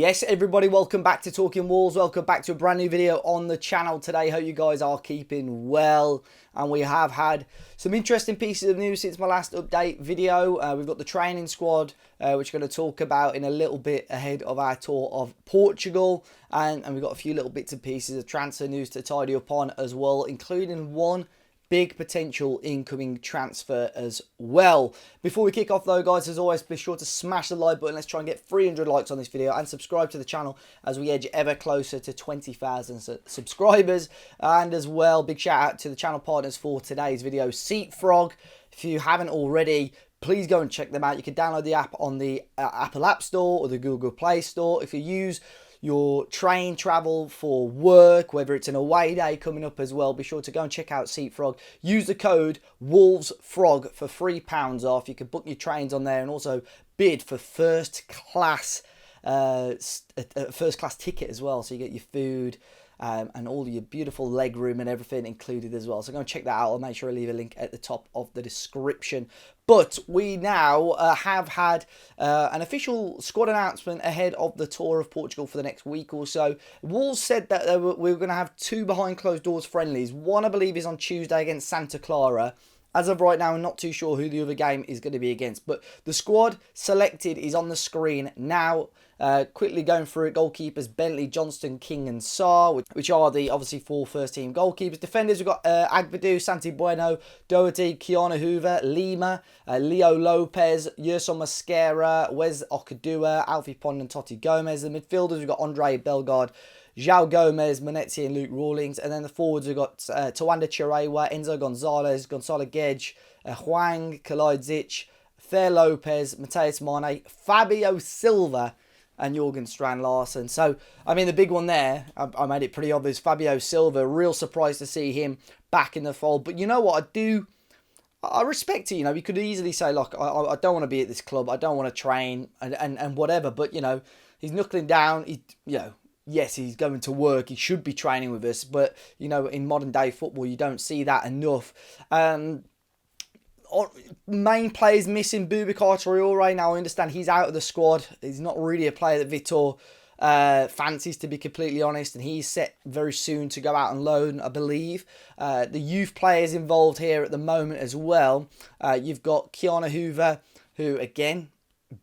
Yes, everybody, welcome back to Talking Wolves. Welcome back to a brand new video on the channel today. Hope you guys are keeping well. And we have had some interesting pieces of news since my last update video. We've got the training squad, which we're going to talk about in a little bit ahead of our tour of Portugal. And we've got a few little bits and pieces of transfer news to tidy up on as well, including one big potential incoming transfer as well. Before we kick off though, guys, as always, be sure to smash the like button. Let's try and get 300 likes on this video and subscribe to the channel as we edge ever closer to 20,000 subscribers. And as well, big shout out to the channel partners for today's video, Seatfrog. If you haven't already, please go and check them out. You can download the app on the Apple App Store or the Google Play Store. If you use your train travel for work, whether it's an away day coming up as well, be sure to go and check out Seatfrog. Use the code WolvesFrog for £3 off. You can book your trains on there and also bid for first class ticket as well. So you get your food and all your beautiful leg room and everything included as well. So go and check that out. I'll make sure I leave a link at the top of the description. But we now have had an official squad announcement ahead of the tour of Portugal for the next week or so. Wolves said that we were going to have 2 behind closed doors friendlies. One, I believe, is on Tuesday against Santa Clara. As of right now, I'm not too sure who the other game is going to be against. But the squad selected is on the screen now. Quickly going through it: goalkeepers Bentley, Johnston, King and Sarr, which are the obviously 4 first team goalkeepers. Defenders, we've got Agbadu, Santi Bueno, Doherty, Keanu Hoover, Lima, Leo Lopez, Yerson Mosquera, Wes Okadua, Alfie Pond and Totti Gomez. The midfielders, we've got Andre Bellegarde, João Gomez, Monetti and Luke Rawlings. And then the forwards, we've got Tawanda Chirewa, Enzo Gonzalez, Gonzalo Gedge, Huang, Kalajdzic, Fer Lopez, Mateus Mane, Fabio Silva and Jorgen Strand Larsen. So, I mean, the big one there, I made it pretty obvious, Fabio Silva. Real surprised to see him back in the fold. But you know what, I respect it. You know, you could easily say, look, I don't want to be at this club. I don't want to train and whatever. But, you know, he's knuckling down. Yes, he's going to work. He should be training with us. But, you know, in modern day football, you don't see that enough. Main players missing Boubacar Traoré. Now, I understand he's out of the squad. He's not really a player that Vitor fancies, to be completely honest. And he's set very soon to go out on loan, I believe. The youth players involved here at the moment as well. You've got Keanu Hoover, who, again,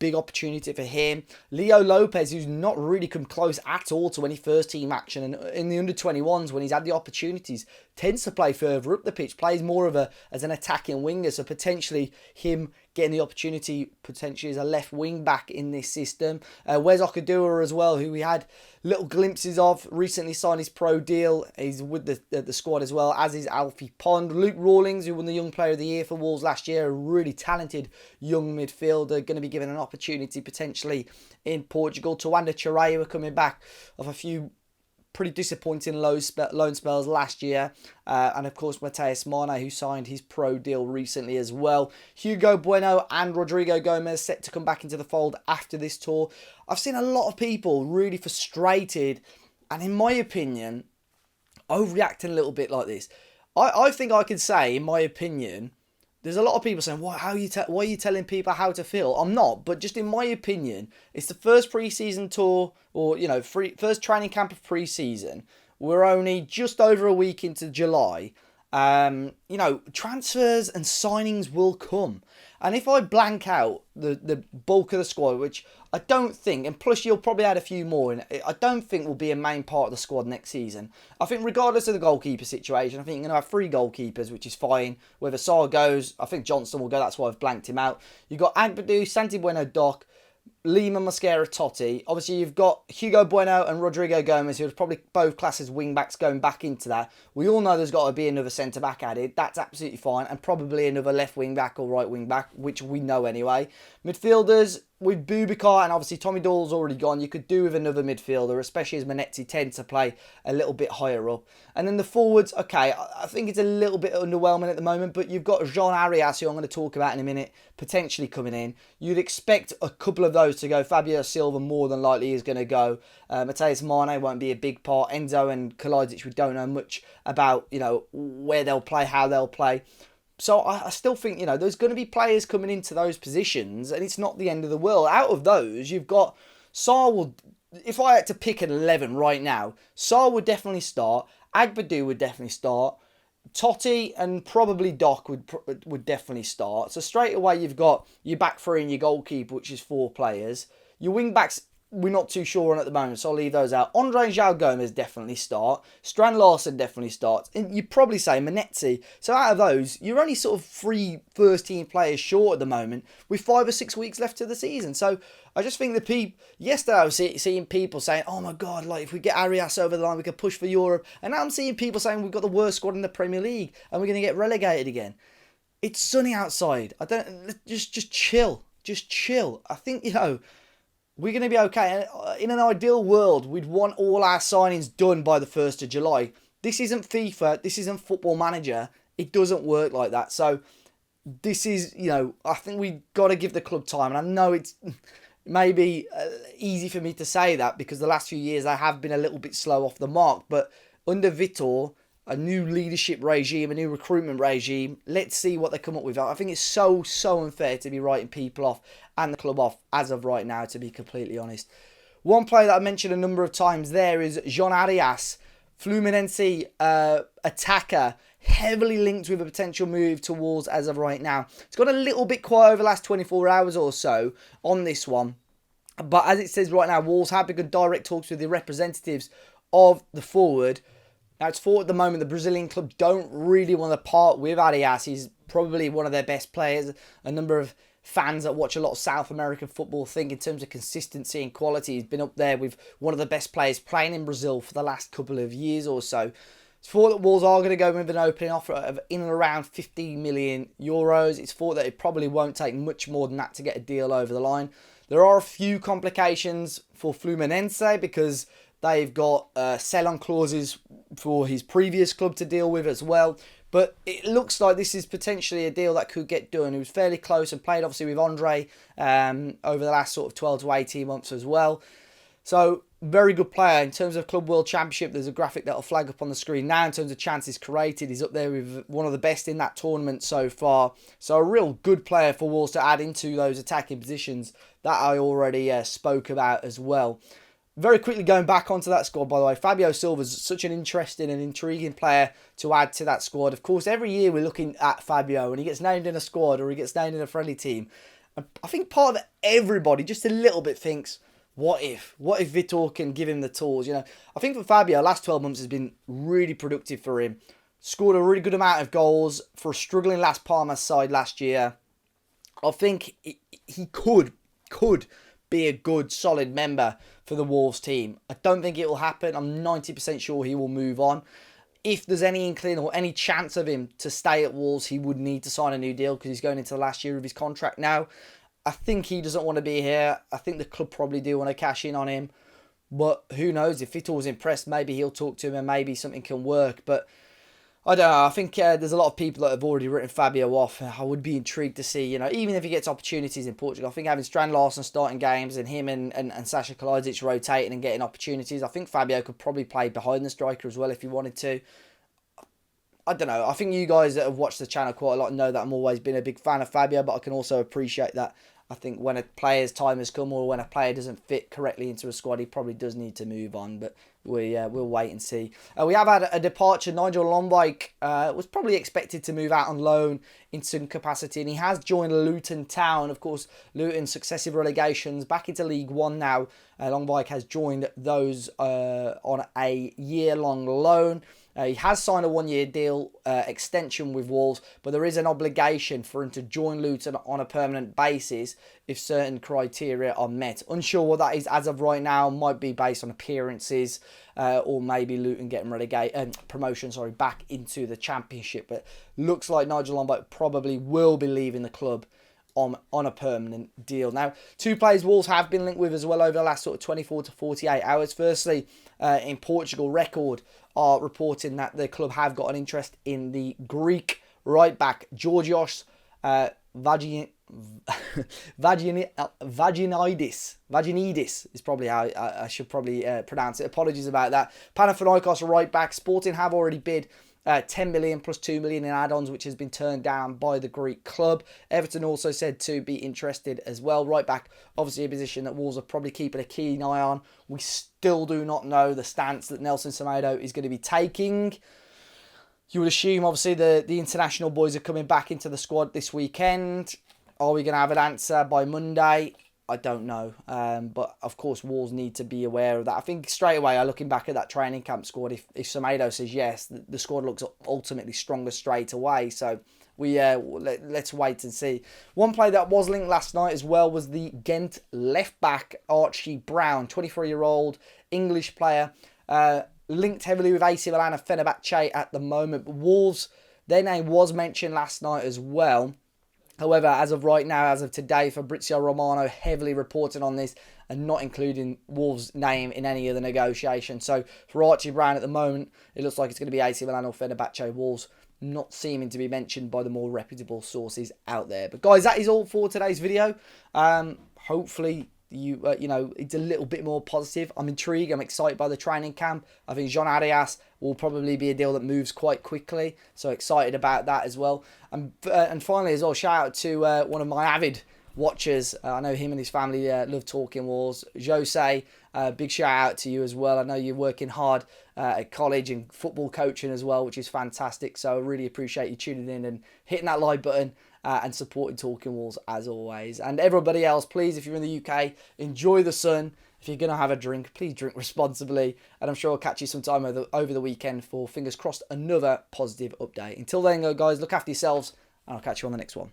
big opportunity for him. Leo Lopez, who's not really come close at all to any first team action. And in the under-21s, when he's had the opportunities, tends to play further up the pitch, plays more of as an attacking winger. So potentially him getting the opportunity, potentially as a left wing back in this system. Wes Okadua as well, who we had little glimpses of, recently signed his pro deal. He's with the squad as well, as is Alfie Pond. Luke Rawlings, who won the Young Player of the Year for Wolves last year, a really talented young midfielder, going to be given an opportunity potentially in Portugal. Tawanda Chirewa coming back of a few pretty disappointing loan spells last year. And of course, Mateus Mane, who signed his pro deal recently as well. Hugo Bueno and Rodrigo Gomez set to come back into the fold after this tour. I've seen a lot of people really frustrated and, in my opinion, overreacting a little bit like this. I think I can say, in my opinion, there's a lot of people saying, why are you telling people how to feel? I'm not, but just in my opinion, it's the first pre-season tour, or, you know, first training camp of pre-season. We're only just over a week into July. You know, transfers and signings will come. And if I blank out the bulk of the squad, which I don't think, and plus you'll probably add a few more, and I don't think will be a main part of the squad next season. I think regardless of the goalkeeper situation, I think you're going to have 3 goalkeepers, which is fine. Whether Sarr goes, I think Johnston will go. That's why I've blanked him out. You've got Agbadu, Santi Bueno, Doc, Lima, Mosquera, Totti. Obviously, you've got Hugo Bueno and Rodrigo Gomez, who are probably both classed as wing-backs going back into that. We all know there's got to be another centre-back added. That's absolutely fine. And probably another left wing-back or right wing-back, which we know anyway. Midfielders, with Boubacar and obviously Tommy Doyle's already gone, you could do with another midfielder, especially as Monetti tends to play a little bit higher up. And then the forwards, okay, I think it's a little bit underwhelming at the moment, but you've got Jhon Arias, who I'm going to talk about in a minute, potentially coming in. You'd expect a couple of those to go. Fabio Silva more than likely is going to go. Mateus Mane won't be a big part. Enzo and Kalajdzic, we don't know much about, you know, where they'll play, how they'll play. So I still think, you know, there's going to be players coming into those positions, and it's not the end of the world. Out of those, you've got Sarr will if I had to pick an 11 right now, Sarr would definitely start. Agbadou would definitely start. Totti and probably Doc would definitely start. So straight away you've got your back three and your goalkeeper, which is 4 players. Your wing backs, we're not too sure on at the moment, so I'll leave those out. Andre and João Gomez definitely start. Strand Larsen definitely starts. And you'd probably say Manetzi. So out of those, you're only sort of 3 first-team players short at the moment with 5 or 6 weeks left to the season. So I just think yesterday I was seeing people saying, oh my God, like if we get Arias over the line, we could push for Europe. And now I'm seeing people saying we've got the worst squad in the Premier League and we're going to get relegated again. It's sunny outside. Just chill. Just chill. I think, we're going to be okay. In an ideal world, we'd want all our signings done by the 1st of July. This isn't FIFA. This isn't Football Manager. It doesn't work like that. So this is, I think we've got to give the club time. And I know it's maybe easy for me to say that because the last few years I have been a little bit slow off the mark. But under Vitor, a new leadership regime, a new recruitment regime, let's see what they come up with. I think it's so unfair to be writing people off and the club off as of right now, to be completely honest. One player that I mentioned a number of times there is Jhon Arias, Fluminense attacker, heavily linked with a potential move to Wolves as of right now. It's got a little bit quiet over the last 24 hours or so on this one. But as it says right now, Wolves have begun direct talks with the representatives of the forward. Now, it's thought at the moment the Brazilian club don't really want to part with Arias. He's probably one of their best players. A number of fans that watch a lot of South American football think in terms of consistency and quality, he's been up there with one of the best players playing in Brazil for the last couple of years or so. It's thought that Wolves are going to go with an opening offer of in and around 15 million euros. It's thought that it probably won't take much more than that to get a deal over the line. There are a few complications for Fluminense because they've got sell-on clauses for his previous club to deal with as well. But it looks like this is potentially a deal that could get done. He was fairly close and played obviously with Andre over the last sort of 12 to 18 months as well. So, very good player. In terms of Club World Championship, there's a graphic that will flag up on the screen now. In terms of chances created, he's up there with one of the best in that tournament so far. So, a real good player for Wolves to add into those attacking positions that I already spoke about as well. Very quickly going back onto that squad, by the way, Fabio Silva is such an interesting and intriguing player to add to that squad. Of course, every year we're looking at Fabio and he gets named in a squad or he gets named in a friendly team. And I think part of everybody just a little bit thinks, what if Vitor can give him the tools? I think for Fabio, last 12 months has been really productive for him. Scored a really good amount of goals for a struggling Las Palmas side last year. I think he could be a good, solid member for the Wolves team. I don't think it will happen. I'm 90% sure he will move on. If there's any inkling or any chance of him to stay at Wolves, he would need to sign a new deal because he's going into the last year of his contract now. I think he doesn't want to be here. I think the club probably do want to cash in on him. But who knows? If Vitor's impressed, maybe he'll talk to him and maybe something can work. But I don't know. I think there's a lot of people that have already written Fabio off. I would be intrigued to see, even if he gets opportunities in Portugal. I think having Strand Larsen starting games and him and Sasha Kalajdzic rotating and getting opportunities, I think Fabio could probably play behind the striker as well if he wanted to. I don't know. I think you guys that have watched the channel quite a lot know that I'm always been a big fan of Fabio, but I can also appreciate that. I think when a player's time has come or when a player doesn't fit correctly into a squad, he probably does need to move on. But we'll wait and see. We have had a departure. Nigel Lombeek was probably expected to move out on loan in some capacity, and he has joined Luton Town. Of course, Luton's successive relegations back into League One now. Lombeek has joined those on a year-long loan. He has signed a one-year deal extension with Wolves, but there is an obligation for him to join Luton on a permanent basis if certain criteria are met. Unsure what that is as of right now. Might be based on appearances or maybe Luton getting promotion back into the Championship. But looks like Nigel Lombeek probably will be leaving the club on a permanent deal. Now, 2 players Wolves have been linked with as well over the last sort of 24 to 48 hours. Firstly, in Portugal, Record are reporting that the club have got an interest in the Greek right back Georgios Vaginidis is probably how I should probably pronounce it. Apologies about that. Panathinaikos right back. Sporting have already bid 10 million plus 2 million in add-ons, which has been turned down by the Greek club. Everton also said to be interested as well. Right back, obviously a position that Wolves are probably keeping a keen eye on. We still do not know the stance that Nelson Semedo is going to be taking. You would assume, obviously, the international boys are coming back into the squad this weekend. Are we going to have an answer by Monday? I don't know. But, of course, Wolves need to be aware of that. I think straight away, looking back at that training camp squad, if Semedo says yes, the squad looks ultimately stronger straight away. So, let's wait and see. One player that was linked last night as well was the Ghent left-back, Archie Brown, 23-year-old English player. Linked heavily with AC Milan and Fenerbahce at the moment. But Wolves, their name was mentioned last night as well. However, as of right now, as of today, Fabrizio Romano heavily reporting on this and not including Wolves' name in any of the negotiations. So for Archie Brown at the moment, it looks like it's going to be AC Milan or Fenerbahce. Wolves not seeming to be mentioned by the more reputable sources out there. But guys, that is all for today's video. Hopefully, it's a little bit more positive. I'm intrigued. I'm excited by the training camp. I think Jhon Arias will probably be a deal that moves quite quickly. So excited about that as well. And finally as well, shout out to one of my avid watchers. I know him and his family love Talking Wolves. Jose, big shout out to you as well. I know you're working hard at college and football coaching as well, which is fantastic. So I really appreciate you tuning in and hitting that like button. And supporting Talking Wolves as always. And everybody else, please, if you're in the UK, enjoy the sun. If you're going to have a drink, please drink responsibly. And I'm sure I'll catch you sometime over the weekend for, fingers crossed, another positive update. Until then, guys, look after yourselves, and I'll catch you on the next one.